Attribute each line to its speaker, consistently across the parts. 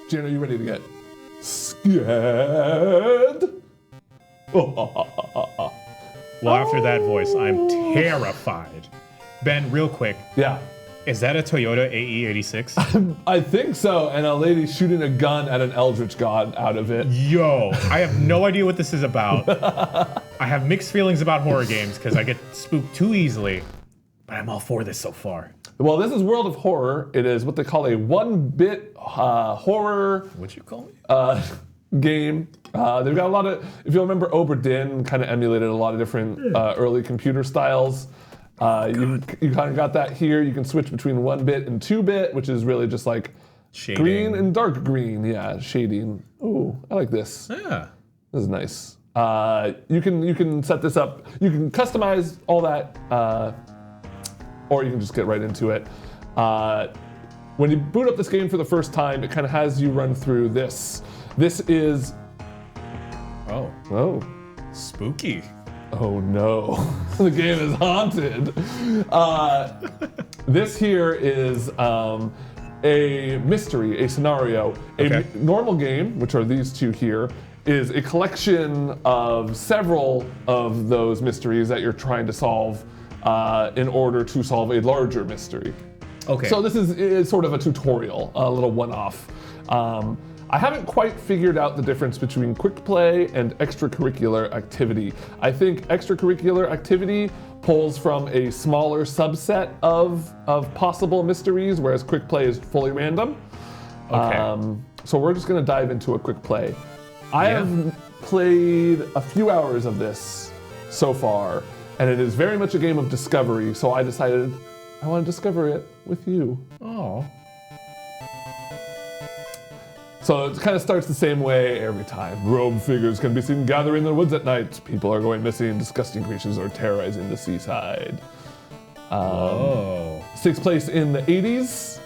Speaker 1: Jan, are you ready to get scared?
Speaker 2: Well, after that voice, I'm terrified. Ben, real quick.
Speaker 1: Yeah.
Speaker 2: Is that a Toyota AE86?
Speaker 1: I think so, and a lady shooting a gun at an eldritch god out of it.
Speaker 2: Yo, I have no idea what this is about. I have mixed feelings about horror games because I get spooked too easily, but I'm all for this so far.
Speaker 1: Well, this is World of Horror. It is what they call a one-bit horror
Speaker 2: What'd you call it?
Speaker 1: game. They've got a lot of, if you remember, Obra Dinn kind of emulated a lot of different early computer styles. You kind of got that here. You can switch between 1-bit and 2-bit, which is really just like
Speaker 2: Shading.
Speaker 1: green and dark green. Yeah, shading. Ooh, I like this.
Speaker 2: Yeah.
Speaker 1: This is nice. You can set this up. You can customize all that, or you can just get right into it. When you boot up this game for the first time, it kind of has you run through this. This is. Oh.
Speaker 2: Spooky.
Speaker 1: Oh no, the game is haunted. This here is a mystery, a scenario.
Speaker 2: Okay.
Speaker 1: A normal game, which are these two here, is a collection of several of those mysteries that you're trying to solve in order to solve a larger mystery.
Speaker 2: Okay.
Speaker 1: So this is sort of a tutorial, a little one-off. I haven't quite figured out the difference between quick play and extracurricular activity. I think extracurricular activity pulls from a smaller subset of possible mysteries, whereas quick play is fully random.
Speaker 2: Okay.
Speaker 1: So we're just gonna dive into a quick play. I have played a few hours of this so far, and it is very much a game of discovery, so I decided I want to discover it with you.
Speaker 2: Oh.
Speaker 1: So it kind of starts the same way every time. Robed figures can be seen gathering in the woods at night. People are going missing. Disgusting creatures are terrorizing the seaside. Takes place in the 80s.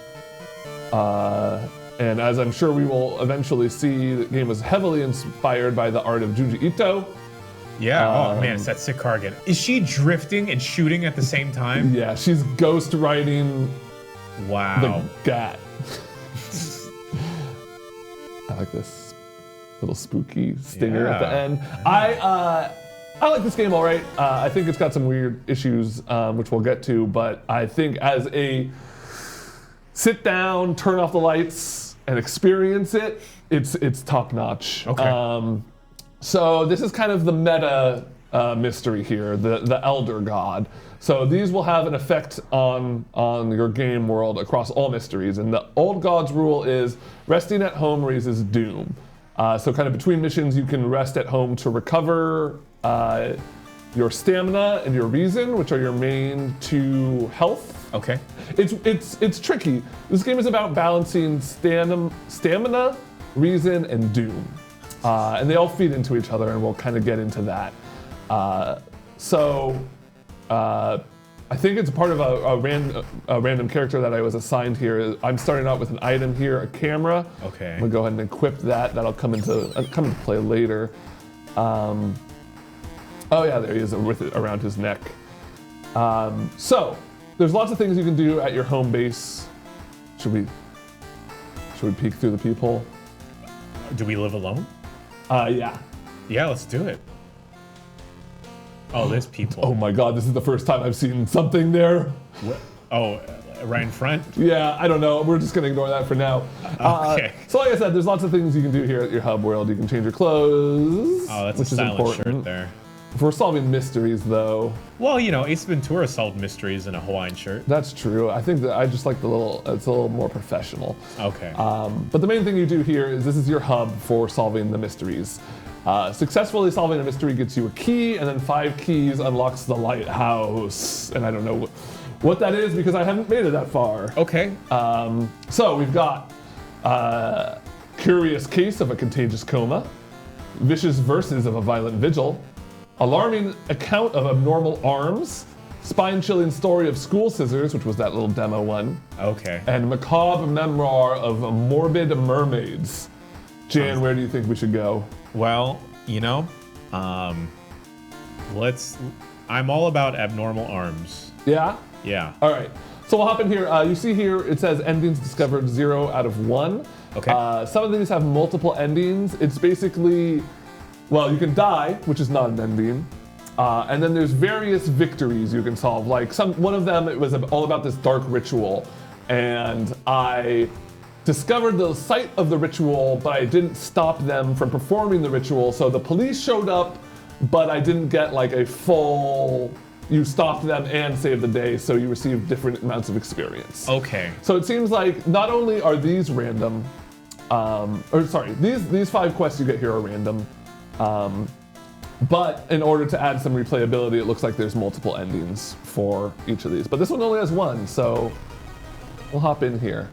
Speaker 1: And as I'm sure we will eventually see, the game was heavily inspired by the art of Junji Ito.
Speaker 2: Yeah. Oh man, it's that sick car again. Is she drifting and shooting at the same time?
Speaker 1: Yeah, she's ghost riding
Speaker 2: Wow.
Speaker 1: the gat. I like this little spooky stinger at the end. I like this game all right. I think it's got some weird issues, which we'll get to, but I think as a sit down, turn off the lights, and experience it, it's top notch.
Speaker 2: Okay.
Speaker 1: So this is kind of the meta mystery here, the Elder God. So these will have an effect on your game world across all mysteries. And the Old God's rule is resting at home raises doom. So kind of between missions, you can rest at home to recover your stamina and your reason, which are your main two health.
Speaker 2: Okay.
Speaker 1: It's tricky. This game is about balancing stamina, reason, and doom. And they all feed into each other, and we'll kind of get into that. I think it's part of a random character that I was assigned here. I'm starting out with an item here, a camera.
Speaker 2: Okay.
Speaker 1: I'm gonna go ahead and equip that. That'll come into play later. Oh yeah, there he is with it around his neck. So there's lots of things you can do at your home base. Should we peek through the peephole?
Speaker 2: Do we live alone?
Speaker 1: Yeah.
Speaker 2: Yeah, let's do it. Oh, there's people.
Speaker 1: Oh my God, this is the first time I've seen something there.
Speaker 2: What? Oh, right in front?
Speaker 1: Yeah, I don't know. We're just gonna ignore that for now.
Speaker 2: Okay.
Speaker 1: So like I said, there's lots of things you can do here at your hub world. You can change your clothes,
Speaker 2: Oh, that's
Speaker 1: which
Speaker 2: a
Speaker 1: is
Speaker 2: stylish
Speaker 1: important.
Speaker 2: shirt there.
Speaker 1: If we're solving mysteries, though,
Speaker 2: Well, you know, Ace Ventura solved mysteries in a Hawaiian shirt.
Speaker 1: that's true. I think that I just like it's a little more professional.
Speaker 2: Okay.
Speaker 1: But the main thing you do here is this is your hub for solving the mysteries. Successfully solving a mystery gets you a key, and then 5 keys unlocks the lighthouse. And I don't know what that is because I haven't made it that far.
Speaker 2: Okay.
Speaker 1: So we've got curious case of a contagious coma, vicious verses of a violent vigil, alarming account of abnormal arms, spine-chilling story of school scissors, which was that little demo one,
Speaker 2: Okay.
Speaker 1: and macabre memoir of morbid mermaids. Jan, where do you think we should go?
Speaker 2: Well, you know, I'm all about abnormal arms.
Speaker 1: Yeah?
Speaker 2: Yeah.
Speaker 1: All right. So we'll hop in here. You see here, it says endings discovered 0 out of 1.
Speaker 2: Okay.
Speaker 1: Some of these have multiple endings. It's basically, well, you can die, which is not an ending. And then there's various victories you can solve. Like one of them, it was all about this dark ritual. And I discovered the site of the ritual, but I didn't stop them from performing the ritual. So the police showed up, but I didn't get like a full, you stopped them and saved the day, so you received different amounts of experience.
Speaker 2: Okay.
Speaker 1: So it seems like not only are these random, these 5 quests you get here are random, but in order to add some replayability, it looks like there's multiple endings for each of these. But this one only has one, so we'll hop in here.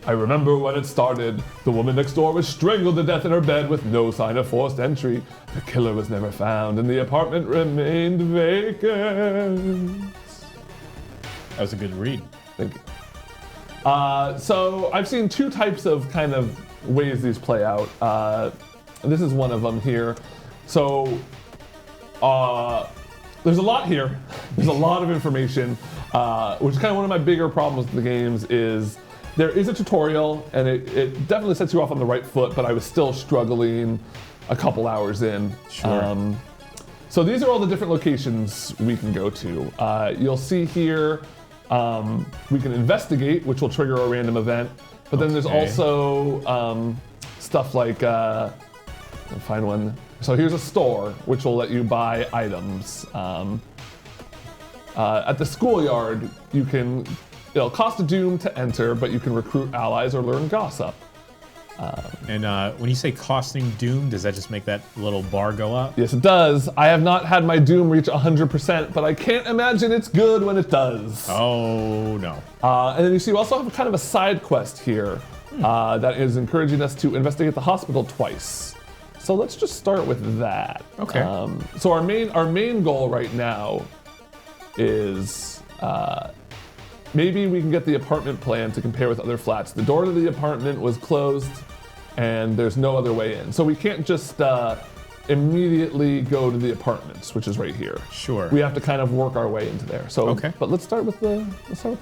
Speaker 1: I remember when it started. The woman next door was strangled to death in her bed with no sign of forced entry. The killer was never found, and the apartment remained vacant.
Speaker 2: That was a good read.
Speaker 1: Thank you. So I've seen 2 types of kind of ways these play out. This is one of them here. So there's a lot here. There's a lot of information, which is kind of one of my bigger problems with the games is there is a tutorial, and it definitely sets you off on the right foot, but I was still struggling a couple hours in.
Speaker 2: Sure.
Speaker 1: So these are all the different locations we can go to. You'll see here, we can investigate, which will trigger a random event, but then there's also stuff like, I'll find one. So here's a store, which will let you buy items. At the schoolyard, it'll cost a doom to enter, but you can recruit allies or learn gossip.
Speaker 2: And when you say costing doom, does that just make that little bar go up?
Speaker 1: Yes, it does. I have not had my doom reach 100%, but I can't imagine it's good when it does.
Speaker 2: Oh, no.
Speaker 1: And then you see we also have kind of a side quest here that is encouraging us to investigate the hospital twice. So let's just start with that.
Speaker 2: Okay.
Speaker 1: So our main goal right now is maybe we can get the apartment plan to compare with other flats. The door to the apartment was closed, and there's no other way in. So we can't just immediately go to the apartments, which is right here.
Speaker 2: Sure.
Speaker 1: We have to kind of work our way into there. So,
Speaker 2: okay.
Speaker 1: But let's start with the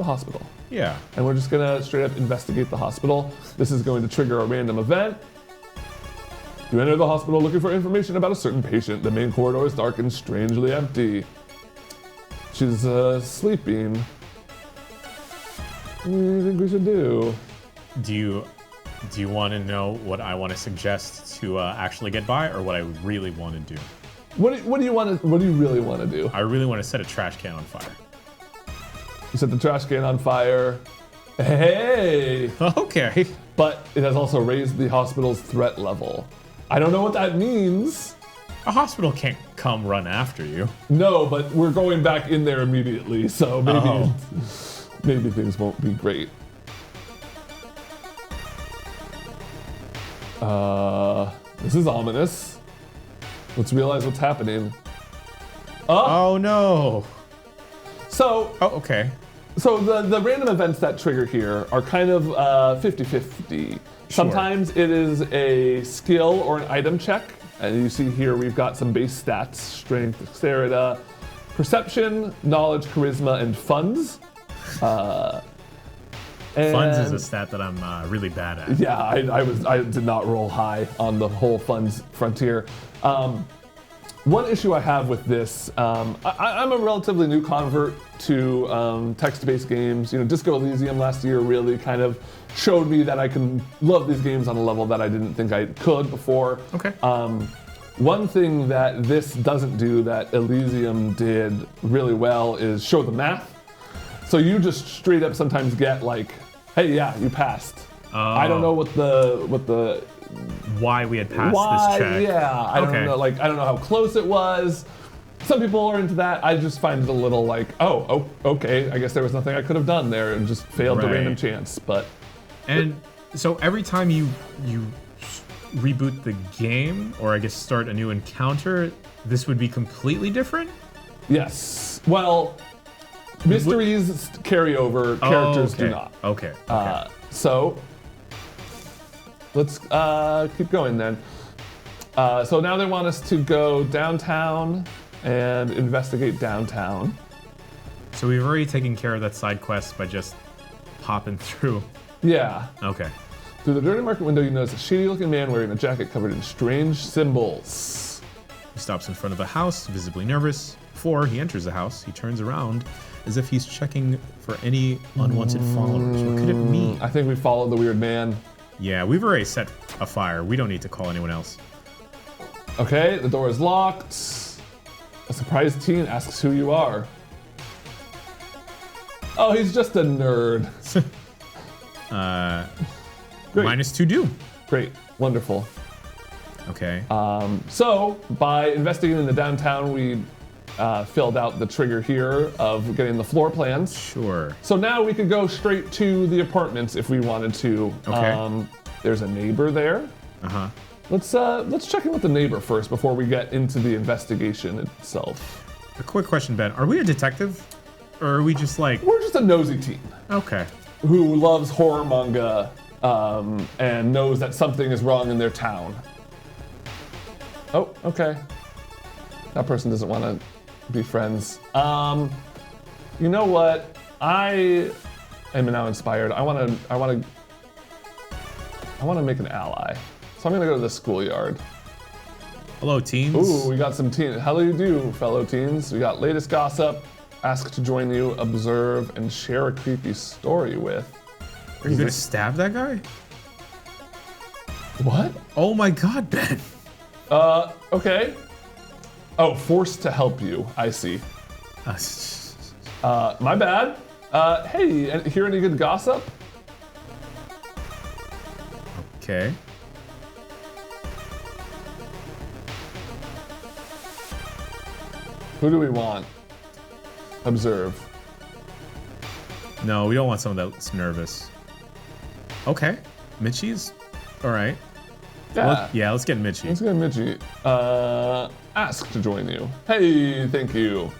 Speaker 1: hospital.
Speaker 2: Yeah.
Speaker 1: And we're just gonna straight up investigate the hospital. This is going to trigger a random event. You enter the hospital looking for information about a certain patient. The main corridor is dark and strangely empty. She's sleeping. What do you think we should do?
Speaker 2: Do you want to know what I want to suggest to actually get by, or what I really want to do?
Speaker 1: What do you really want to do?
Speaker 2: I really want to set a trash can on fire.
Speaker 1: You set the trash can on fire. Hey!
Speaker 2: Okay.
Speaker 1: But it has also raised the hospital's threat level. I don't know what that means.
Speaker 2: A hospital can't come run after you.
Speaker 1: No, but we're going back in there immediately, so maybe maybe things won't be great. This is ominous. Let's realize what's happening.
Speaker 2: Oh no.
Speaker 1: So,
Speaker 2: okay.
Speaker 1: So the random events that trigger here are kind of 50-50. Sometimes it is a skill or an item check. And you see here we've got some base stats: strength, dexterity, perception, knowledge, charisma, and funds.
Speaker 2: Funds is a stat that I'm really bad at.
Speaker 1: Yeah, I did not roll high on the whole funds frontier. One issue I have with this, I'm a relatively new convert to text-based games. You know, Disco Elysium last year really kind of showed me that I can love these games on a level that I didn't think I could before.
Speaker 2: Okay.
Speaker 1: One thing that this doesn't do that Elysium did really well is show the math. So you just straight up sometimes get like, hey, yeah, you passed. I don't know what the
Speaker 2: why we had passed this check.
Speaker 1: Yeah, I don't know. Like, I don't know how close it was. Some people are into that. I just find it a little like, oh, okay. I guess there was nothing I could have done there and just failed the random chance. But
Speaker 2: so every time you reboot the game, or I guess start a new encounter, this would be completely different?
Speaker 1: Yes. Well, mysteries carry over, characters do not.
Speaker 2: Okay.
Speaker 1: So let's keep going then. So now they want us to go downtown and investigate downtown.
Speaker 2: So we've already taken care of that side quest by just popping through.
Speaker 1: Yeah.
Speaker 2: Okay.
Speaker 1: Through the dirty market window, you notice a shady-looking man wearing a jacket covered in strange symbols.
Speaker 2: He stops in front of a house, visibly nervous. Before he enters the house, he turns around as if he's checking for any unwanted followers. What could it mean?
Speaker 1: I think we followed the weird man.
Speaker 2: Yeah, we've already set a fire. We don't need to call anyone else.
Speaker 1: Okay, the door is locked. A surprised teen asks who you are. Oh, he's just a nerd. Great.
Speaker 2: -2 due.
Speaker 1: Great, wonderful.
Speaker 2: Okay.
Speaker 1: So, by investigating in the downtown, we filled out the trigger here of getting the floor plans.
Speaker 2: Sure.
Speaker 1: So now we could go straight to the apartments if we wanted to.
Speaker 2: Okay.
Speaker 1: There's a neighbor there.
Speaker 2: Uh-huh.
Speaker 1: Let's check in with the neighbor first before we get into the investigation itself.
Speaker 2: A quick question, Ben. Are we a detective? Or are we just like...
Speaker 1: We're just a nosy teen
Speaker 2: Okay.
Speaker 1: who loves horror manga and knows that something is wrong in their town. Oh, okay. That person doesn't want to be friends. You know what? I am now inspired. I want to make an ally. So I'm gonna go to the schoolyard.
Speaker 2: Hello, teens.
Speaker 1: Ooh, we got some teens. How do you do, fellow teens? We got latest gossip. Ask to join you, observe, and share a creepy story with.
Speaker 2: Are you gonna stab that guy?
Speaker 1: What?
Speaker 2: Oh my god, Ben.
Speaker 1: Okay. Oh, forced to help you. I see. My bad. Hey, hear any good gossip?
Speaker 2: Okay.
Speaker 1: Who do we want? Observe.
Speaker 2: No, we don't want someone that's nervous. Okay. Mitchie's? Alright.
Speaker 1: Yeah.
Speaker 2: Let's get Mitchie.
Speaker 1: Let's get Mitchie. Ask to join you. Hey, thank you.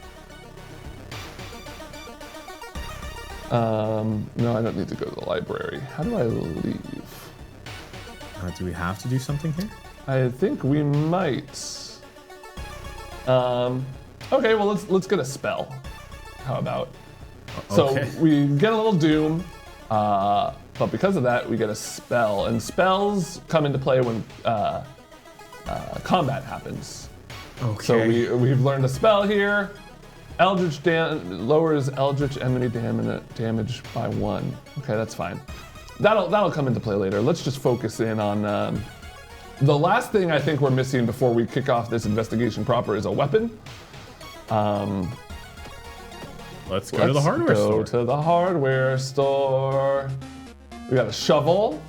Speaker 1: No, I don't need to go to the library. How do I leave?
Speaker 2: Do we have to do something here?
Speaker 1: I think we might. Okay, well let's get a spell. How about?
Speaker 2: Okay.
Speaker 1: So we get a little doom, but because of that we get a spell, and spells come into play when combat happens.
Speaker 2: Okay.
Speaker 1: So we've learned a spell here. Eldritch lowers Eldritch enemy damage by 1. Okay, that's fine. That'll come into play later. Let's just focus in on the last thing I think we're missing before we kick off this investigation proper is a weapon.
Speaker 2: Let's go to the hardware store.
Speaker 1: Go to the hardware store. We got a shovel,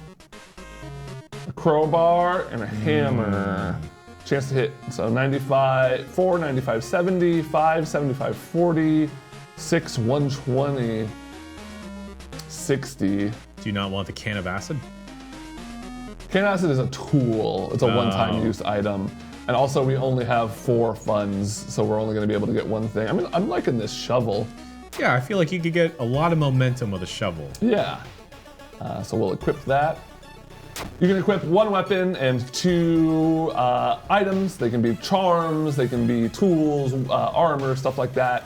Speaker 1: a crowbar, and a hammer. Chance to hit, so 95, 4, 95, 70, 5, 75, 40, 6, 120, 60.
Speaker 2: Do you not want the can of acid?
Speaker 1: Can acid is a tool. It's a one-time use item. And also we only have 4 funds, so we're only gonna be able to get one thing. I mean, I'm liking this shovel.
Speaker 2: Yeah, I feel like you could get a lot of momentum with a shovel.
Speaker 1: Yeah. So we'll equip that. You can equip 1 weapon and 2 items. They can be charms, they can be tools, armor, stuff like that.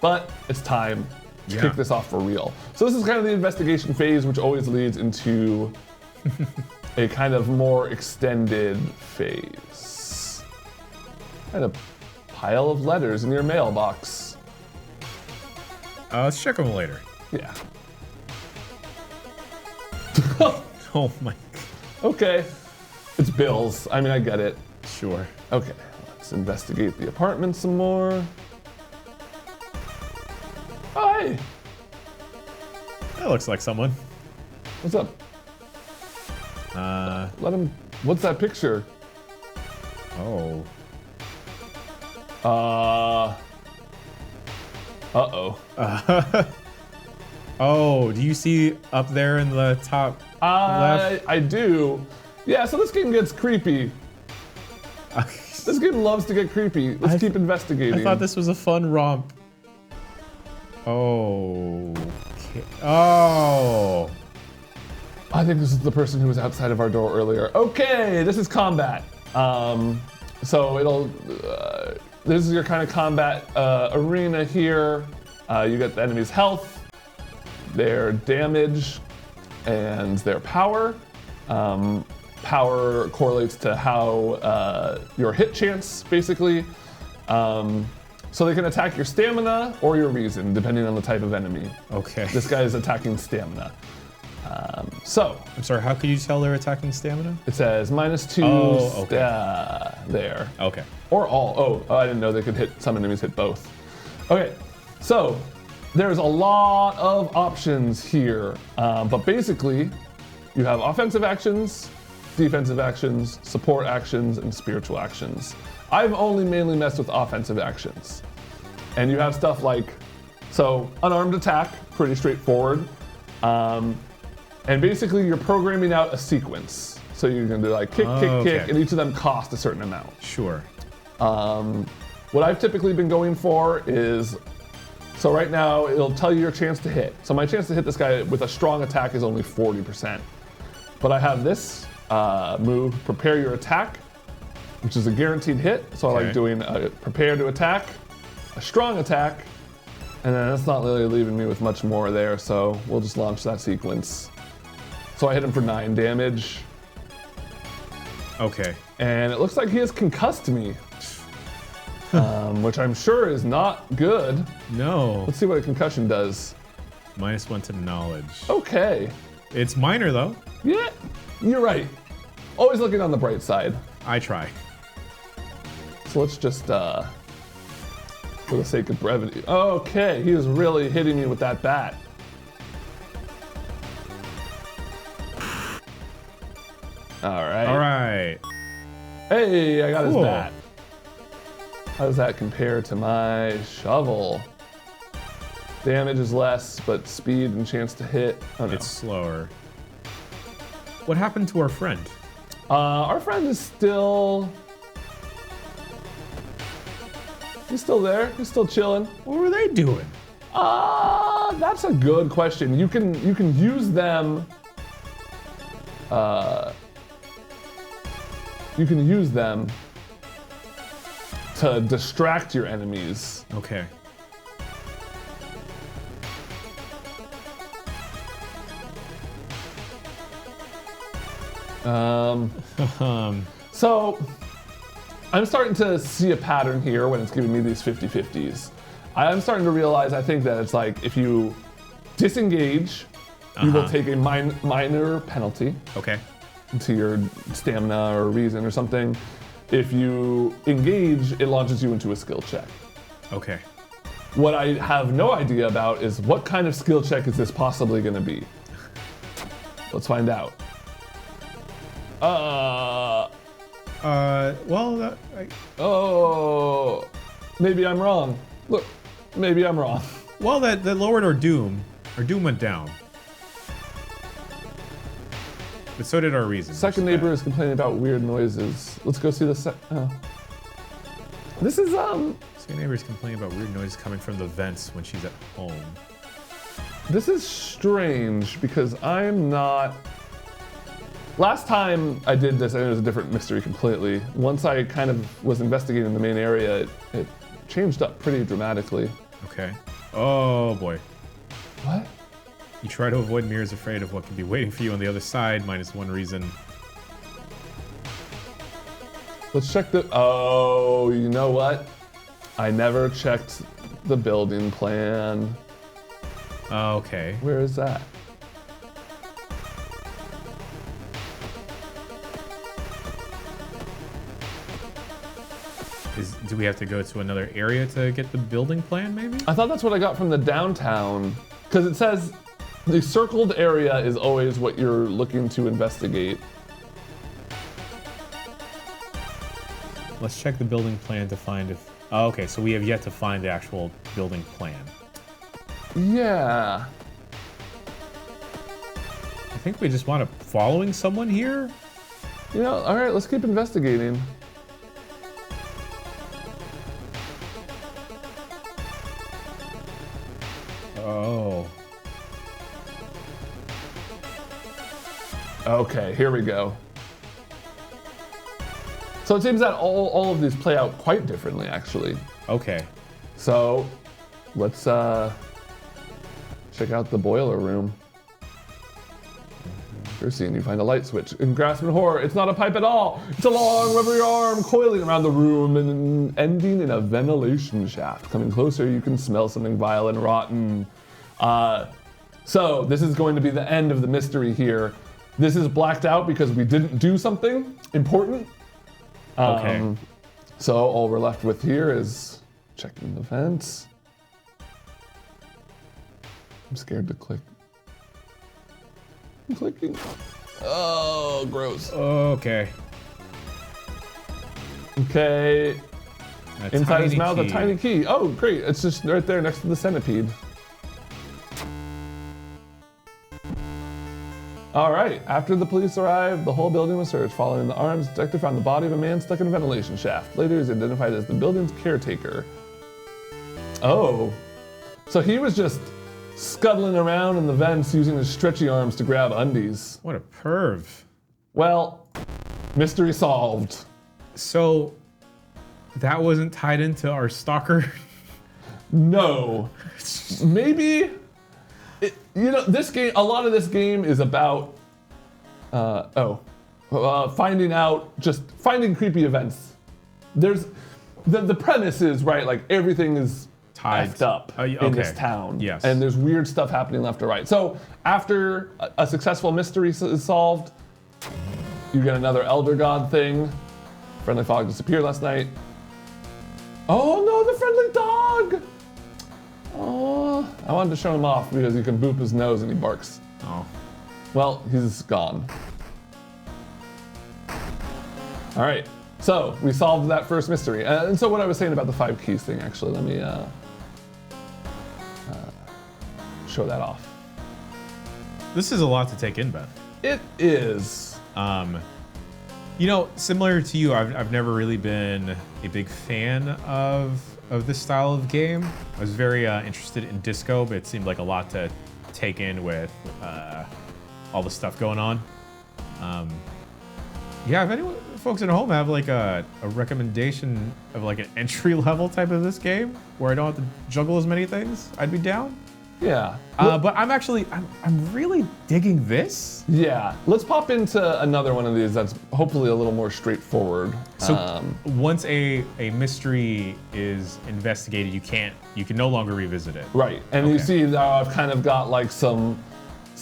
Speaker 1: But it's time to kick this off for real. So this is kind of the investigation phase, which always leads into a kind of more extended phase. And a pile of letters in your mailbox.
Speaker 2: Let's check them later.
Speaker 1: Yeah.
Speaker 2: Oh my.
Speaker 1: Okay. It's bills. I mean, I get it.
Speaker 2: Sure.
Speaker 1: Okay, let's investigate the apartment some more. Oh, hey.
Speaker 2: That looks like someone.
Speaker 1: What's up? Let him. What's that picture?
Speaker 2: Oh.
Speaker 1: Uh-oh.
Speaker 2: Oh, do you see up there in the top left?
Speaker 1: I do. Yeah, so this game gets creepy. This game loves to get creepy. Let's keep investigating.
Speaker 2: I thought this was a fun romp. Oh. Okay. Oh.
Speaker 1: I think this is the person who was outside of our door earlier. Okay, this is combat. So it'll. This is your kind of combat arena here. You get the enemy's health, their damage, and their power. Power correlates to how your hit chance, basically. So they can attack your stamina or your reason, depending on the type of enemy.
Speaker 2: Okay.
Speaker 1: This guy is attacking stamina.
Speaker 2: I'm sorry, how could you tell they're attacking stamina?
Speaker 1: It says -2
Speaker 2: Oh, okay.
Speaker 1: there.
Speaker 2: Okay.
Speaker 1: Or all. Oh, I didn't know they could hit, some enemies hit both. Okay, so there's a lot of options here. But basically, you have offensive actions, defensive actions, support actions, and spiritual actions. I've only mainly messed with offensive actions. And you have stuff like, so unarmed attack, pretty straightforward. And basically you're programming out a sequence. So you're gonna do like kick, kick, and each of them cost a certain amount.
Speaker 2: Sure.
Speaker 1: What I've typically been going for is, so right now it'll tell you your chance to hit. So my chance to hit this guy with a strong attack is only 40%. But I have this move, prepare your attack, which is a guaranteed hit. So I like doing a prepare to attack, a strong attack, and then that's not really leaving me with much more there, so we'll just launch that sequence. So I hit him for 9 damage.
Speaker 2: Okay.
Speaker 1: And it looks like he has concussed me, which I'm sure is not good.
Speaker 2: No.
Speaker 1: Let's see what a concussion does.
Speaker 2: -1 to knowledge.
Speaker 1: Okay.
Speaker 2: It's minor though.
Speaker 1: Yeah, you're right. Always looking on the bright side.
Speaker 2: I try.
Speaker 1: So let's just, for the sake of brevity. Okay, he is really hitting me with that bat. All right.
Speaker 2: All right.
Speaker 1: Hey, I got his
Speaker 2: Cool.
Speaker 1: bat. How does that compare to my shovel? Damage is less, but speed and chance to hit. Oh, no.
Speaker 2: It's slower. What happened to our friend?
Speaker 1: Our friend is still... He's still there. He's still chilling.
Speaker 2: What were they doing?
Speaker 1: That's a good question. You can use them. You can use them to distract your enemies.
Speaker 2: Okay.
Speaker 1: So I'm starting to see a pattern here when it's giving me these 50-50s. I'm starting to realize, I think that it's like if you disengage, you will take a minor penalty
Speaker 2: Okay.
Speaker 1: to your stamina or reason or something. If you engage, it launches you into a skill check.
Speaker 2: Okay.
Speaker 1: What I have no idea about is what kind of skill check is this possibly going to be? Let's find out.
Speaker 2: Well,
Speaker 1: Oh, maybe I'm wrong. Look, maybe I'm wrong.
Speaker 2: well, that lowered our doom. Our doom went down. But so did our reason.
Speaker 1: Second neighbor is complaining about weird noises. Let's go see the oh. This is,
Speaker 2: Second neighbor is complaining about weird noises coming from the vents when she's at home.
Speaker 1: This is strange because I'm not... Last time I did this, I know it was a different mystery completely. Once I kind of was investigating the main area, it changed up pretty dramatically.
Speaker 2: Okay. Oh boy.
Speaker 1: What?
Speaker 2: You try to avoid mirrors afraid of what could be waiting for you on the other side, -1 reason.
Speaker 1: Let's check the... Oh, you know what? I never checked the building plan.
Speaker 2: Okay.
Speaker 1: Where is that?
Speaker 2: Do we have to go to another area to get the building plan, maybe?
Speaker 1: I thought that's what I got from the downtown. Because it says the circled area is always what you're looking to investigate.
Speaker 2: Let's check the building plan to find if... Oh, okay, so we have yet to find the actual building plan.
Speaker 1: Yeah.
Speaker 2: I think we just want to following someone here?
Speaker 1: You know, all right, let's keep investigating.
Speaker 2: Oh.
Speaker 1: Okay, here we go. So it seems that all of these play out quite differently, actually.
Speaker 2: Okay.
Speaker 1: So let's check out the boiler room. First scene, you find a light switch. In grasp in horror, it's not a pipe at all. It's a long rubbery arm coiling around the room and ending in a ventilation shaft. Coming closer, you can smell something vile and rotten. So this is going to be the end of the mystery here. This is blacked out because we didn't do something important.
Speaker 2: Okay.
Speaker 1: So all we're left with here is checking the vents. I'm scared to click. I'm clicking. Oh, gross.
Speaker 2: Okay.
Speaker 1: Okay. Inside his mouth,
Speaker 2: key.
Speaker 1: a tiny key. Oh, great. It's just right there next to the centipede. All right. After the police arrived, the whole building was searched. Following the arms, the detective found the body of a man stuck in a ventilation shaft. Later, he's identified as the building's caretaker. Oh. So he was just scuttling around in the vents using his stretchy arms to grab undies.
Speaker 2: What a perv.
Speaker 1: Well, mystery solved.
Speaker 2: So that wasn't tied into our stalker?
Speaker 1: No. Maybe. This game, a lot of this game is about, finding creepy events. There's, the premise is, right, like everything is
Speaker 2: Tied.
Speaker 1: effed up in this town.
Speaker 2: Yes.
Speaker 1: And there's weird stuff happening left or right. So after a successful mystery is solved, you get another Elder God thing. Friendly fog disappeared last night. Oh no, the friendly dog! Oh, I wanted to show him off because you can boop his nose and he barks.
Speaker 2: Oh.
Speaker 1: Well, he's gone. All right, so we solved that first mystery. And so what I was saying about the 5 keys thing, actually, let me show that off.
Speaker 2: This is a lot to take in, Ben.
Speaker 1: It is.
Speaker 2: Similar to you, I've never really been a big fan of this style of game. I was very interested in Disco, but it seemed like a lot to take in with all the stuff going on. If any folks at home have like a recommendation of like an entry level type of this game where I don't have to juggle as many things, I'd be down.
Speaker 1: Yeah.
Speaker 2: But I'm really digging this.
Speaker 1: Yeah. Let's pop into another one of these that's hopefully a little more straightforward.
Speaker 2: So once a mystery is investigated, you can no longer revisit it.
Speaker 1: Right. And you see that I've kind of got like some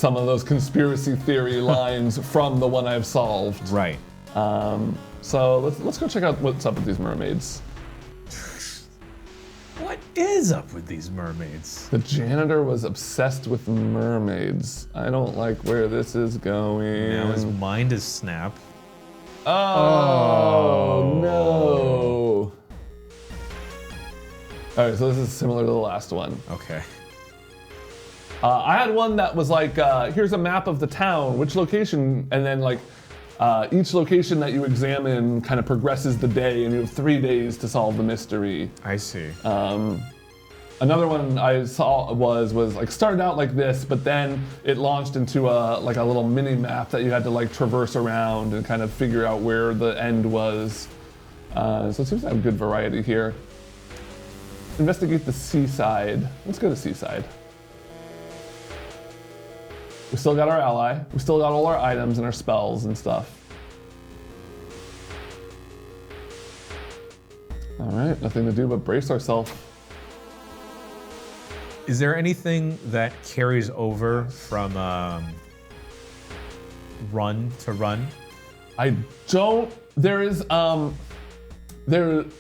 Speaker 1: of those conspiracy theory lines from the one I've solved.
Speaker 2: Right.
Speaker 1: So let's go check out what's up with these mermaids.
Speaker 2: What is up with these mermaids?
Speaker 1: The janitor was obsessed with mermaids. I don't like where this is going.
Speaker 2: Now his mind is snapped.
Speaker 1: Oh no. All right, so this is similar to the last one.
Speaker 2: Okay.
Speaker 1: I had one that was like, here's a map of the town, which location, and then like each location that you examine kind of progresses the day, and you have 3 days to solve the mystery.
Speaker 2: I see.
Speaker 1: Another one I saw was like started out like this, but then it launched into a little mini map that you had to like traverse around and kind of figure out where the end was. So it seems to have good variety here. Investigate the seaside. Let's go to seaside. We still got our ally. We still got all our items and our spells and stuff. All right, nothing to do but brace ourselves.
Speaker 2: Is there anything that carries over from run to run?
Speaker 1: I don't. There is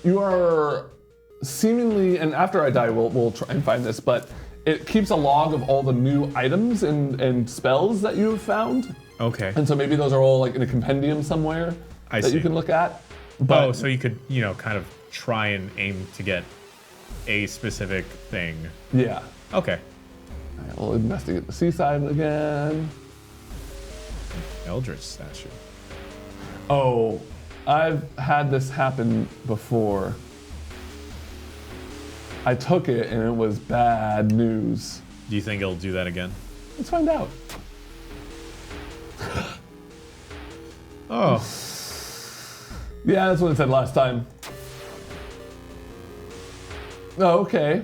Speaker 1: you are seemingly, and after I die, we'll try and find this, but it keeps a log of all the new items and spells that you have found.
Speaker 2: Okay.
Speaker 1: And so maybe those are all like in a compendium somewhere that you can look at. But
Speaker 2: so you could, kind of try and aim to get a specific thing.
Speaker 1: yeah.
Speaker 2: Okay.
Speaker 1: All right, we'll investigate the seaside again.
Speaker 2: Eldritch statue.
Speaker 1: Oh, I've had this happen before. I took it and it was bad news.
Speaker 2: Do you think it'll do that again?
Speaker 1: Let's find out.
Speaker 2: Oh.
Speaker 1: Yeah, that's what it said last time. Oh, okay.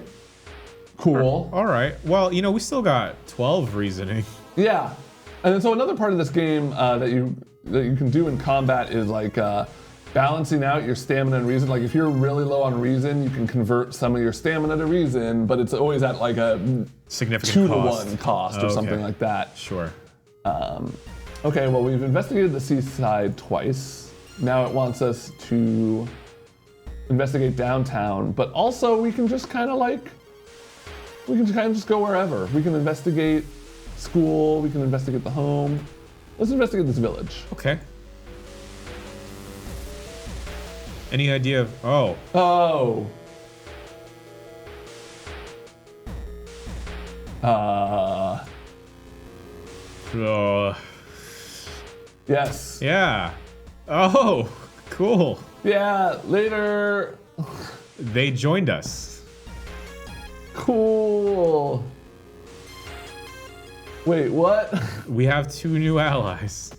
Speaker 1: Cool.
Speaker 2: All right. Well, we still got 12 reasoning.
Speaker 1: Yeah. And then so another part of this game that you can do in combat is like balancing out your stamina and reason. Like if you're really low on reason, you can convert some of your stamina to reason, but it's always at like a
Speaker 2: significant
Speaker 1: 2-to-1 cost or something like that.
Speaker 2: Sure.
Speaker 1: Okay, well we've investigated the seaside twice. Now it wants us to investigate downtown, but also we can just kind of just go wherever. We can investigate school, we can investigate the home. Let's investigate this village.
Speaker 2: Okay. Any idea of, oh.
Speaker 1: Oh. Yes.
Speaker 2: Yeah. Oh, cool.
Speaker 1: Yeah, later.
Speaker 2: They joined us.
Speaker 1: Cool. Wait, what?
Speaker 2: We have 2 new allies.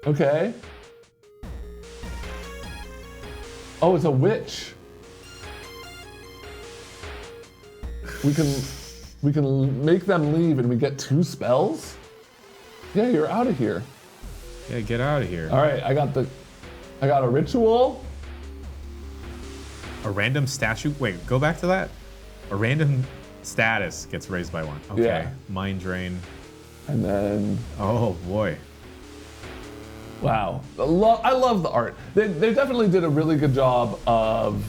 Speaker 1: Okay. Oh, it's a witch. We can make them leave and we get 2 spells? Yeah, you're out of here.
Speaker 2: Yeah, get out of here.
Speaker 1: All right, I got a ritual.
Speaker 2: A random statue? Wait, go back to that. A random status gets raised by 1. Okay.
Speaker 1: Yeah.
Speaker 2: Mind drain.
Speaker 1: And then,
Speaker 2: Oh boy.
Speaker 1: wow. I love the art. They definitely did a really good job of,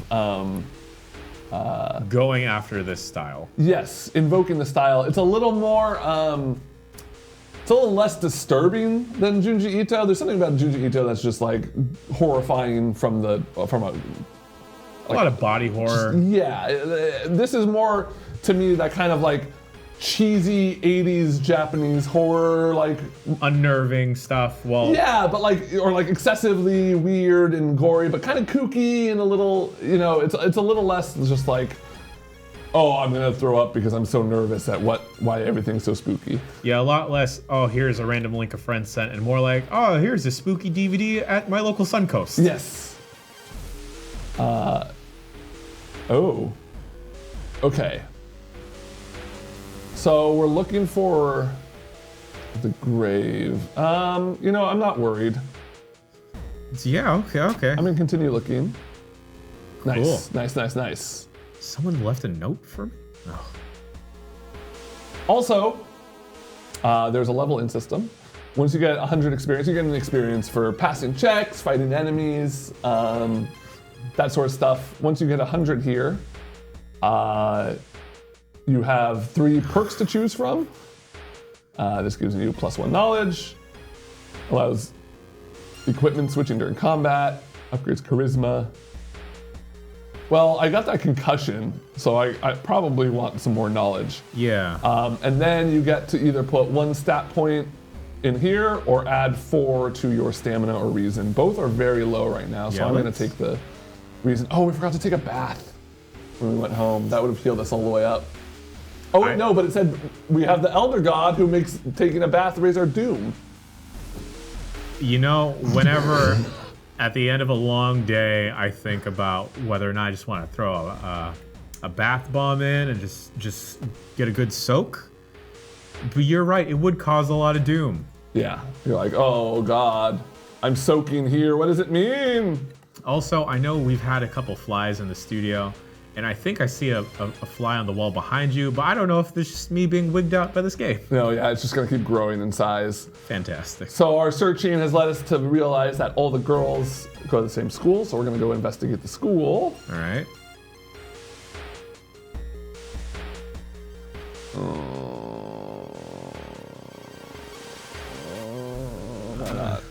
Speaker 2: Going after this style.
Speaker 1: yes, invoking the style. It's a little more, it's a little less disturbing than Junji Ito. There's something about Junji Ito that's just like horrifying from a
Speaker 2: A lot of body horror.
Speaker 1: yeah. This is more to me that kind of like cheesy 80s Japanese horror, like
Speaker 2: Unnerving stuff. Well,
Speaker 1: yeah, but like or like excessively weird and gory, but kind of kooky and a little, it's a little less just like, oh, I'm gonna throw up because I'm so nervous at why everything's so spooky.
Speaker 2: yeah, a lot less, oh, here's a random link a friend sent, and more like, oh, here's a spooky DVD at my local Suncoast.
Speaker 1: Yes. Oh. Okay. So we're looking for the grave. I'm not worried.
Speaker 2: Yeah, okay.
Speaker 1: I'm gonna continue looking. Nice,
Speaker 2: Cool.
Speaker 1: nice.
Speaker 2: Someone left a note for me? Oh.
Speaker 1: Also, there's a level-in system. Once you get 100 experience, you get an experience for passing checks, fighting enemies, that sort of stuff. Once you get 100 here, you have 3 perks to choose from. This gives you +1 knowledge, allows equipment switching during combat, upgrades charisma. Well, I got that concussion, so I probably want some more knowledge.
Speaker 2: Yeah.
Speaker 1: And then you get to either put 1 stat point in here or add 4 to your stamina or reason. Both are very low right now, so
Speaker 2: Yeah,
Speaker 1: I'm gonna take the reason. Oh, we forgot to take a bath when we went home. That would have healed us all the way up. Oh, wait, no, but it said we have the Elder God who makes taking a bath raise our doom.
Speaker 2: Whenever at the end of a long day, I think about whether or not I just want to throw a bath bomb in and just get a good soak. But you're right, it would cause a lot of doom.
Speaker 1: Yeah, you're like, oh God, I'm soaking here. What does it mean?
Speaker 2: Also, I know we've had a couple flies in the studio, and I think I see a fly on the wall behind you, but I don't know if this is just me being wigged out by this game.
Speaker 1: No, yeah, it's just gonna keep growing in size.
Speaker 2: Fantastic.
Speaker 1: So our searching has led us to realize that all the girls go to the same school, so we're gonna go investigate the school.
Speaker 2: All right.
Speaker 1: Why not?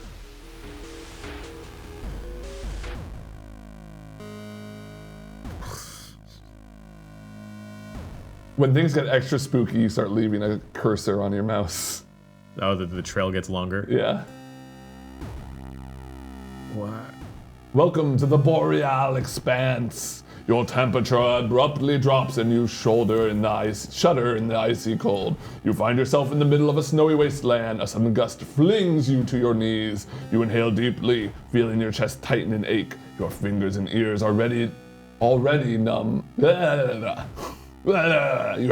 Speaker 1: When things get extra spooky, you start leaving a cursor on your mouse.
Speaker 2: Oh, the trail gets longer.
Speaker 1: Yeah.
Speaker 2: What?
Speaker 1: Welcome to the boreal expanse. Your temperature abruptly drops and you shudder in the icy cold. You find yourself in the middle of a snowy wasteland. A sudden gust flings you to your knees. You inhale deeply, feeling your chest tighten and ache. Your fingers and ears are already numb. You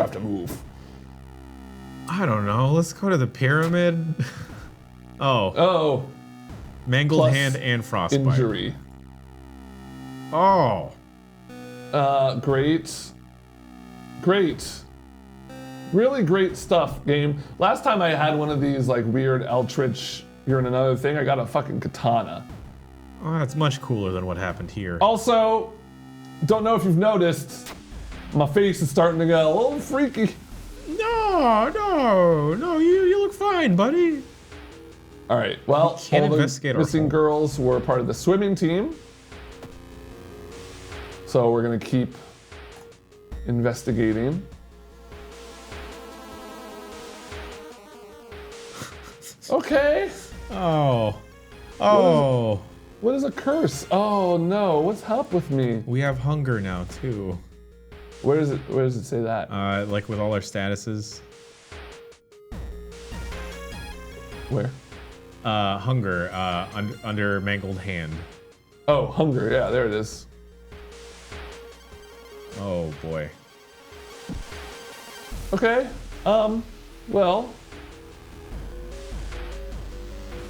Speaker 1: have to move.
Speaker 2: I don't know. Let's go to the pyramid.
Speaker 1: Oh.
Speaker 2: Mangled
Speaker 1: Plus
Speaker 2: hand and frostbite.
Speaker 1: Injury.
Speaker 2: Oh.
Speaker 1: Great. Really great stuff, game. Last time I had one of these like weird Eldritch, you're in another thing, I got a fucking katana.
Speaker 2: Oh, that's much cooler than what happened here.
Speaker 1: Also, don't know if you've noticed, my face is starting to get a little freaky.
Speaker 2: No, you look fine, buddy.
Speaker 1: All right, well,
Speaker 2: can't
Speaker 1: all the
Speaker 2: investigate our
Speaker 1: missing
Speaker 2: hole.
Speaker 1: girls were part of the swimming team. So we're gonna keep investigating. Okay.
Speaker 2: Oh.
Speaker 1: What is a curse? Oh no, what's up with me?
Speaker 2: We have hunger now too.
Speaker 1: Where does it say that?
Speaker 2: Like with all our statuses.
Speaker 1: Where?
Speaker 2: Hunger, under mangled hand.
Speaker 1: Oh, hunger, yeah, there it is.
Speaker 2: Oh boy.
Speaker 1: Okay, well,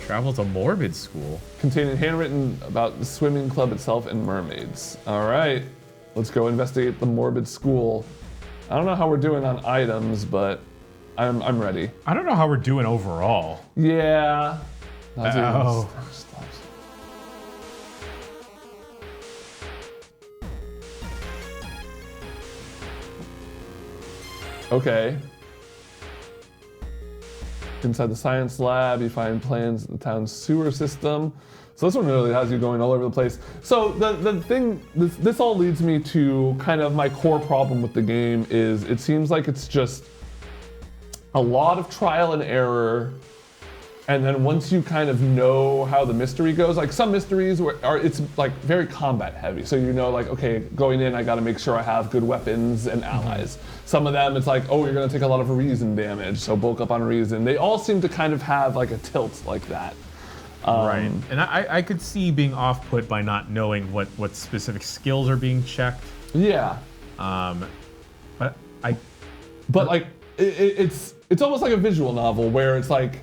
Speaker 2: Travel to morbid school.
Speaker 1: containing handwritten about the swimming club itself and mermaids. All right, let's go investigate the morbid school. I don't know how we're doing on items, but I'm ready.
Speaker 2: I don't know how we're doing overall.
Speaker 1: Yeah.
Speaker 2: Oh.
Speaker 1: Okay. Inside the science lab, you find plans of the town's sewer system. So this one really has you going all over the place. So the thing, this all leads me to kind of my core problem with the game is it seems like it's just a lot of trial and error. And then once you kind of know how the mystery goes, like some mysteries it's like very combat heavy. So you know, like, okay, going in, I got to make sure I have good weapons and allies. Some of them, it's like, oh, you're going to take a lot of reason damage, so bulk up on reason. They all seem to kind of have like a tilt like that.
Speaker 2: Right, and I could see being off-put by not knowing what specific skills are being checked.
Speaker 1: Yeah.
Speaker 2: But
Speaker 1: like it's almost like a visual novel where it's like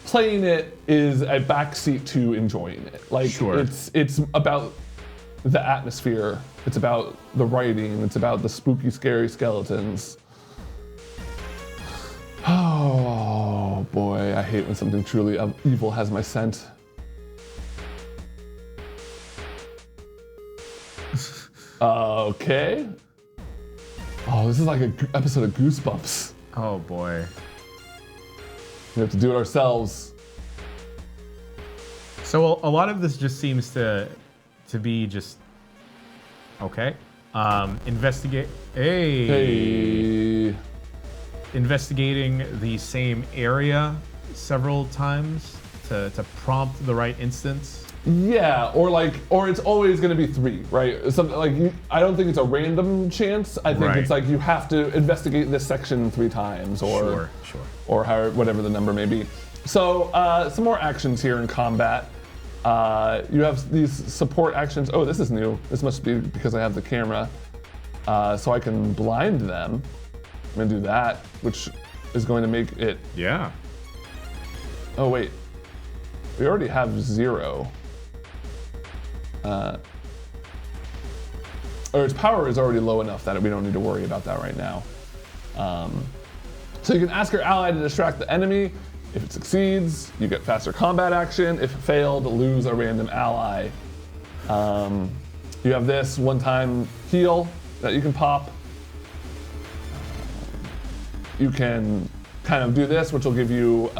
Speaker 1: playing it is a backseat to enjoying it. Like
Speaker 2: Sure.
Speaker 1: it's about the atmosphere. It's about the writing. It's about the spooky, scary skeletons. Oh boy, I hate when something truly evil has my scent. Okay. Oh, this is like an episode of Goosebumps.
Speaker 2: oh boy.
Speaker 1: We have to do it ourselves.
Speaker 2: So a lot of this just seems to be just okay. Investigate.
Speaker 1: Hey.
Speaker 2: Investigating the same area several times to prompt the right instance.
Speaker 1: Yeah, or it's always going to be 3, right? Something like I don't think it's a random chance. I think
Speaker 2: Right.
Speaker 1: it's like you have to investigate this section 3 times, or
Speaker 2: Sure.
Speaker 1: or whatever the number may be. So some more actions here in combat. You have these support actions. Oh, this is new. This must be because I have the camera, so I can blind them. I'm gonna do that, which is going to make it.
Speaker 2: Yeah.
Speaker 1: Oh wait, we already have 0. Or its power is already low enough that we don't need to worry about that right now. So you can ask your ally to distract the enemy. If it succeeds, you get faster combat action. If it failed, lose a random ally. You have this one-time heal that you can pop. You can kind of do this, which will give you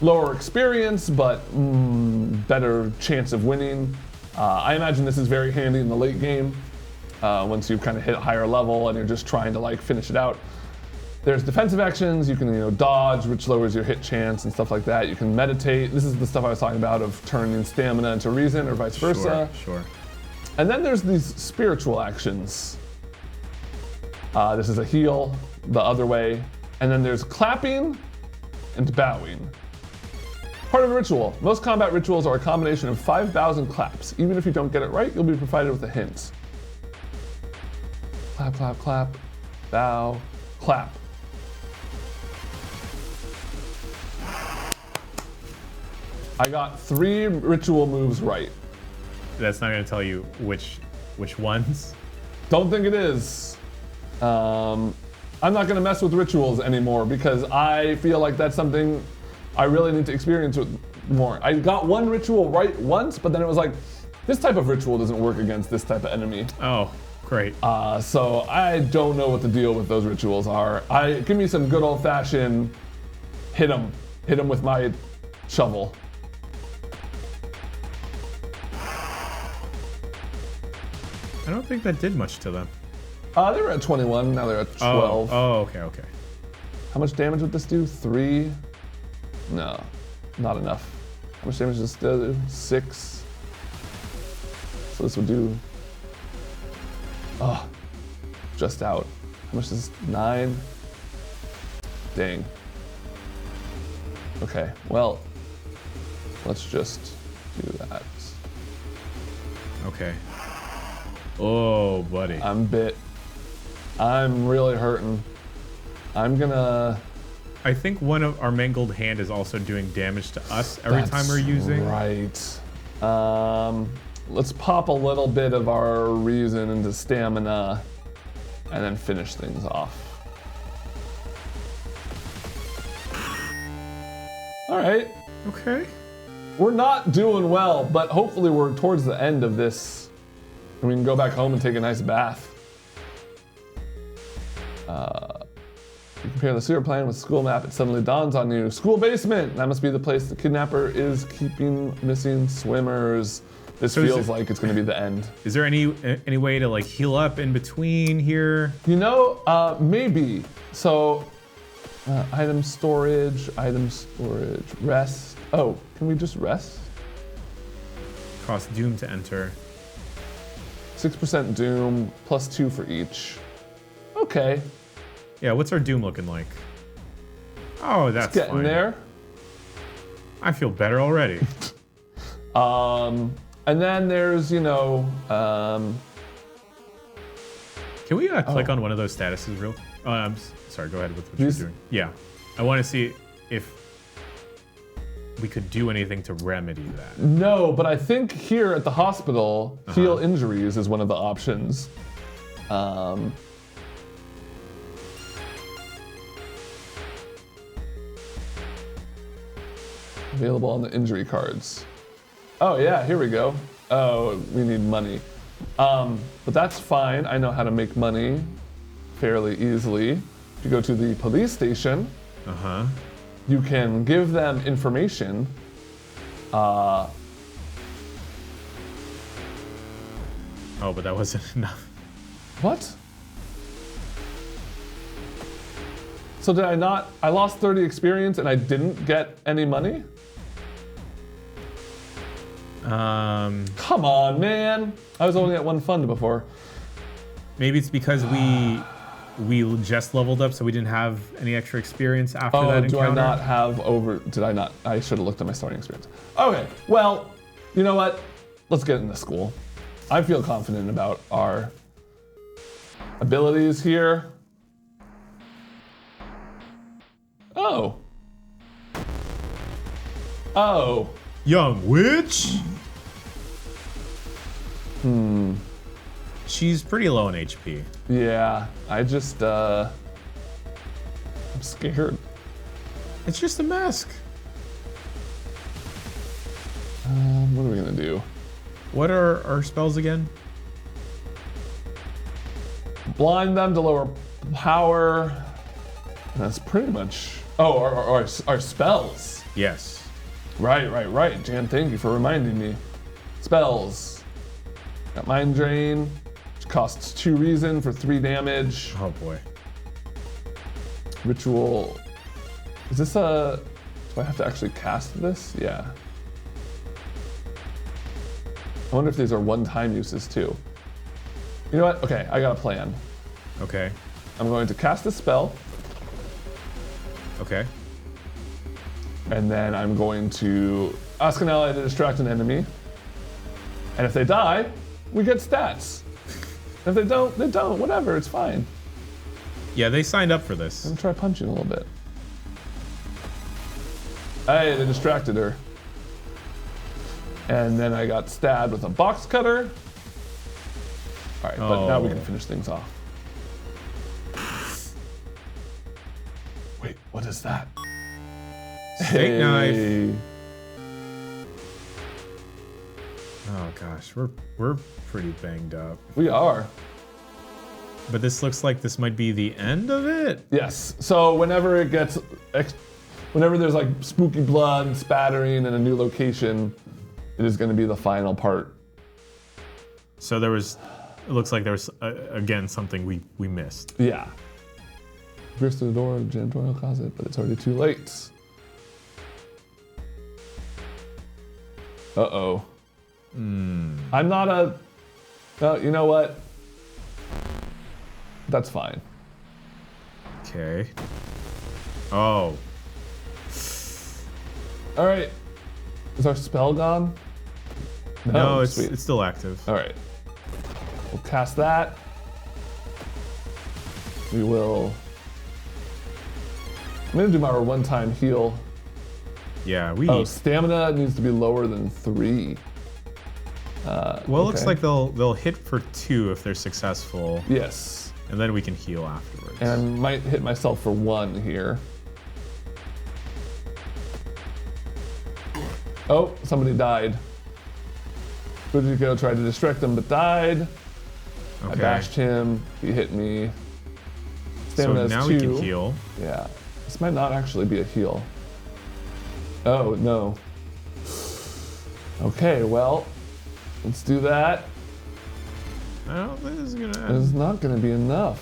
Speaker 1: lower experience, but better chance of winning. I imagine this is very handy in the late game, once you've kind of hit a higher level and you're just trying to like finish it out. There's defensive actions. You can dodge, which lowers your hit chance and stuff like that. You can meditate. This is the stuff I was talking about of turning stamina into reason or vice versa.
Speaker 2: Sure.
Speaker 1: And then there's these spiritual actions. This is a heal the other way. And then there's clapping and bowing. Part of a ritual. Most combat rituals are a combination of 5,000 claps. Even if you don't get it right, you'll be provided with a hint. Clap, clap, clap. Bow, clap. I got 3 ritual moves right.
Speaker 2: That's not going to tell you which ones.
Speaker 1: Don't think it is. I'm not gonna mess with rituals anymore because I feel like that's something I really need to experience with more. I got 1 ritual right once, but then it was like, this type of ritual doesn't work against this type of enemy.
Speaker 2: Oh, great.
Speaker 1: So I don't know what the deal with those rituals are. Give me some good old fashioned hit 'em with my shovel.
Speaker 2: I don't think that did much to them.
Speaker 1: They were at 21, now they're at 12.
Speaker 2: Oh, okay.
Speaker 1: How much damage would this do? 3? No, not enough. How much damage does this do? 6. So this would do, just out. How much is this? 9? Dang. Okay, well, let's just do that.
Speaker 2: Okay. Oh, buddy.
Speaker 1: I'm bit. I'm really hurting. I'm gonna...
Speaker 2: I think one of our mangled hand is also doing damage to us every time we're using.
Speaker 1: Right. Let's pop a little bit of our reason into stamina and then finish things off. All right.
Speaker 2: Okay.
Speaker 1: We're not doing well, but hopefully we're towards the end of this. And we can go back home and take a nice bath. You compare the sewer plan with the school map, it suddenly dawns on you. School basement! That must be the place the kidnapper is keeping missing swimmers. This feels like it's gonna be the end.
Speaker 2: Is there any way to like heal up in between here?
Speaker 1: You know, maybe. So, item storage, rest. Oh, can we just rest?
Speaker 2: Cost doom to enter.
Speaker 1: 6% doom, plus 2 for each. Okay.
Speaker 2: Yeah, what's our doom looking like? Oh, that's
Speaker 1: It's getting
Speaker 2: fine.
Speaker 1: there.
Speaker 2: I feel better already.
Speaker 1: And then there's, you know,
Speaker 2: Can we click on one of those statuses real? Oh, I'm sorry. Go ahead with what you're doing. Yeah, I want to see if we could do anything to remedy that.
Speaker 1: no, but I think here at the hospital, heal injuries is one of the options. Available on the injury cards. Oh yeah, here we go. Oh, we need money. But that's fine. I know how to make money fairly easily. If you go to the police station, you can give them information.
Speaker 2: Oh, but that wasn't enough.
Speaker 1: What? So did I not? I lost 30 experience and I didn't get any money? Come on, man. I was only at 1 fund before.
Speaker 2: Maybe it's because we just leveled up, so we didn't have any extra experience after that
Speaker 1: Oh,
Speaker 2: encounter.
Speaker 1: do I not have over? Did I not? I should have looked at my starting experience. Okay, well, you know what? Let's get into school. I feel confident about our abilities here. Oh. Oh.
Speaker 2: Young witch? She's pretty low in HP.
Speaker 1: Yeah, I just, I'm scared.
Speaker 2: It's just a mask.
Speaker 1: What are we gonna do?
Speaker 2: What are our spells again?
Speaker 1: Blind them to lower power. That's pretty much, oh, our spells.
Speaker 2: Yes.
Speaker 1: Right. Jan, thank you for reminding me. Spells. Got Mind Drain, which costs 2 reason for 3 damage.
Speaker 2: Oh boy.
Speaker 1: Ritual. Is this a... Do I have to actually cast this? Yeah. I wonder if these are one-time uses too. You know what? Okay, I got a plan.
Speaker 2: Okay.
Speaker 1: I'm going to cast a spell,
Speaker 2: Okay.
Speaker 1: and then I'm going to ask an ally to distract an enemy. And if they die, we get stats. If they don't, they don't. Whatever, it's fine.
Speaker 2: Yeah, they signed up for this.
Speaker 1: I'm gonna try punching a little bit. Hey, they distracted her. And then I got stabbed with a box cutter. All right, but now we can finish things off. Wait, what is that?
Speaker 2: Steak knife. Oh gosh, we're pretty banged up.
Speaker 1: We are.
Speaker 2: But this looks like this might be the end of it?
Speaker 1: Yes. So whenever there's like spooky blood and spattering in a new location, it is going to be the final part.
Speaker 2: So it looks like there was, again, something we missed.
Speaker 1: Yeah. Burst through the door of the janitorial closet, but it's already too late. Uh-oh. I'm not a... No, you know what? That's fine.
Speaker 2: Okay. Oh.
Speaker 1: All right. Is our spell gone?
Speaker 2: No, it's
Speaker 1: sweet.
Speaker 2: it's still active.
Speaker 1: All right. We'll cast that. We will... I'm going to do my one-time heal.
Speaker 2: Yeah,
Speaker 1: Oh, stamina needs to be lower than 3.
Speaker 2: Well, it looks like they'll hit for 2 if they're successful.
Speaker 1: Yes.
Speaker 2: And then we can heal afterwards.
Speaker 1: And I might hit myself for 1 here. Oh, somebody died. Fujiko tried to distract him, but died.
Speaker 2: Okay.
Speaker 1: I bashed him. He hit me. Stamina is
Speaker 2: now
Speaker 1: 2.
Speaker 2: we can heal.
Speaker 1: Yeah. This might not actually be a heal. Oh, no. Okay, well, let's do that.
Speaker 2: I don't think this is gonna.
Speaker 1: It's not going to be enough.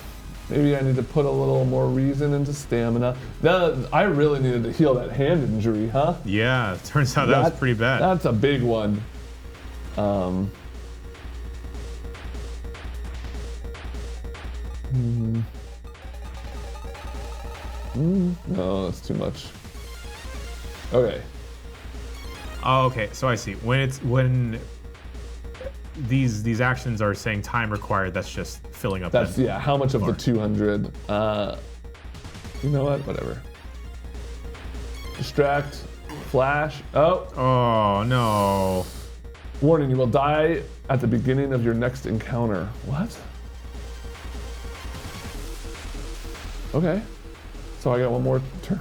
Speaker 1: Maybe I need to put a little more reason into stamina. I really needed to heal that hand injury, huh?
Speaker 2: Yeah, it turns out that was pretty bad.
Speaker 1: That's a big one. No, that's too much. Okay.
Speaker 2: Oh, okay. So I see. When these actions are saying time required, that's just filling up.
Speaker 1: That's how much of the 200? You know what? Whatever. Distract, flash. Oh.
Speaker 2: Oh no.
Speaker 1: Warning: you will die at the beginning of your next encounter. What? Okay. So I got one more turn.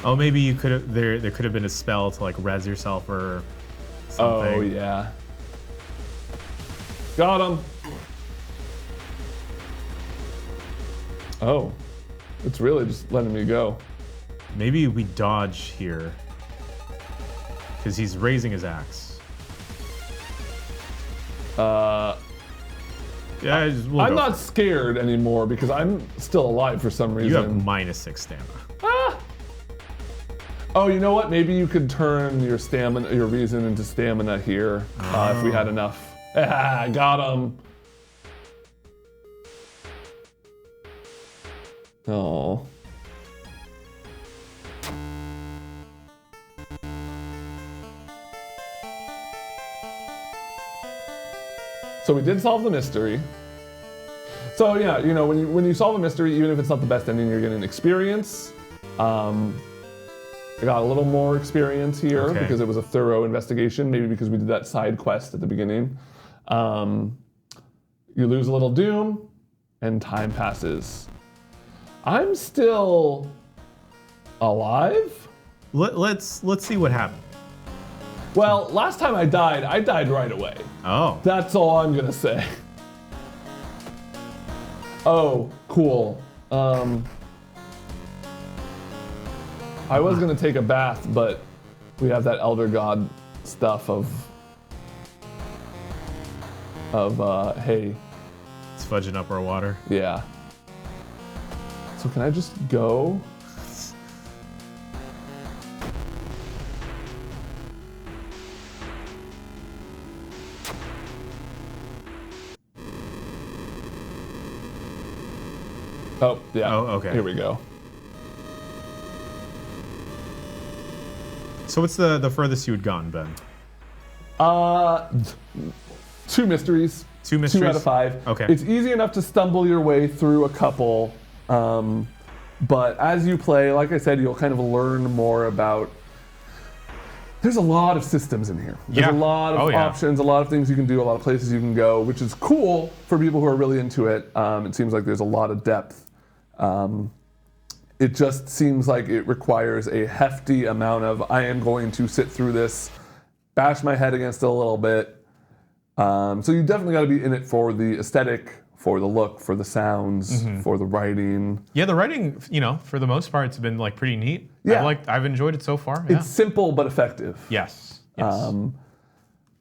Speaker 2: Oh, maybe you could have. There could have been a spell to like res yourself or something.
Speaker 1: Oh yeah. Got him. Oh, it's really just letting me go.
Speaker 2: Maybe we dodge here because he's raising his axe. Yeah,
Speaker 1: I'm not scared anymore because I'm still alive for some reason.
Speaker 2: You have -6 stamina.
Speaker 1: Ah! Oh, you know what? Maybe you could turn your stamina, your reason into stamina here if we had enough. Ah, got him. Oh. So we did solve the mystery. So yeah, you know, when you solve a mystery, even if it's not the best ending, you're getting experience. I got a little more experience here because it was a thorough investigation, maybe because we did that side quest at the beginning. You lose a little doom, and time passes. I'm still alive?
Speaker 2: Let's see what happened.
Speaker 1: Well, last time I died right away.
Speaker 2: Oh.
Speaker 1: That's all I'm gonna say. Oh, cool. I was gonna take a bath, but we have that Elder God stuff of hey.
Speaker 2: It's fudging up our water.
Speaker 1: Yeah. So can I just go? Oh, yeah.
Speaker 2: Oh, okay.
Speaker 1: Here we go.
Speaker 2: So what's the furthest you had gone, Ben?
Speaker 1: 2 mysteries.
Speaker 2: 2 mysteries?
Speaker 1: 2 out of 5.
Speaker 2: Okay.
Speaker 1: It's easy enough to stumble your way through a couple, but as you play, like I said, you'll kind of learn more about There's a lot of systems in here. There's
Speaker 2: Yeah.
Speaker 1: a lot of options, a lot of things you can do, a lot of places you can go, which is cool for people who are really into it. It seems like there's a lot of depth. It just seems like it requires a hefty amount of, I am going to sit through this, bash my head against it a little bit. So you definitely got to be in it for the aesthetic, for the look, for the sounds, for the writing.
Speaker 2: Yeah, the writing, for the most part, it's been like pretty neat.
Speaker 1: Yeah.
Speaker 2: I've enjoyed it so far.
Speaker 1: It's simple but effective.
Speaker 2: Yes.
Speaker 1: And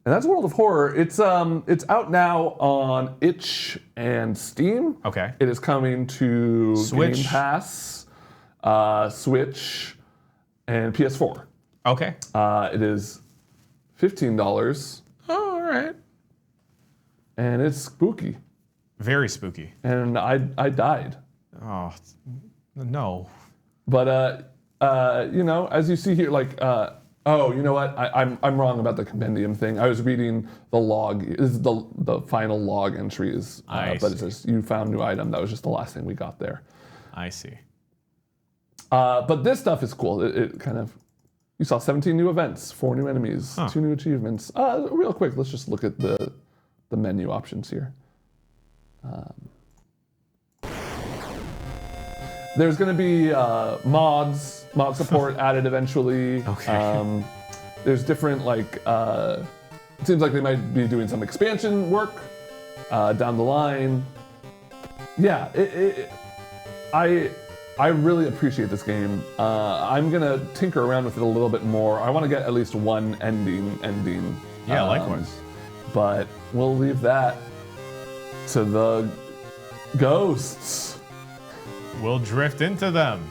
Speaker 1: that's World of Horror. It's out now on itch and Steam.
Speaker 2: Okay.
Speaker 1: It is coming to
Speaker 2: Switch.
Speaker 1: Game Pass, Switch, and PS4.
Speaker 2: Okay.
Speaker 1: It is $15,
Speaker 2: Oh, all right.
Speaker 1: and it's spooky.
Speaker 2: Very spooky.
Speaker 1: And I died.
Speaker 2: Oh, no.
Speaker 1: But as you see here, you know what? I'm wrong about the compendium thing. I was reading the log. This is the final log entries. But it says you found new item. That was just the last thing we got there.
Speaker 2: I see.
Speaker 1: But this stuff is cool. It kind of, you saw 17 new events, 4 new enemies, 2 new achievements. Real quick, let's just look at the menu options here. There's going to be mod support added eventually.
Speaker 2: Okay.
Speaker 1: There's different it seems like they might be doing some expansion work down the line. Yeah, I really appreciate this game. I'm gonna tinker around with it a little bit more. I want to get at least one ending.
Speaker 2: Yeah, likewise.
Speaker 1: But we'll leave that to the ghosts.
Speaker 2: We'll drift into them.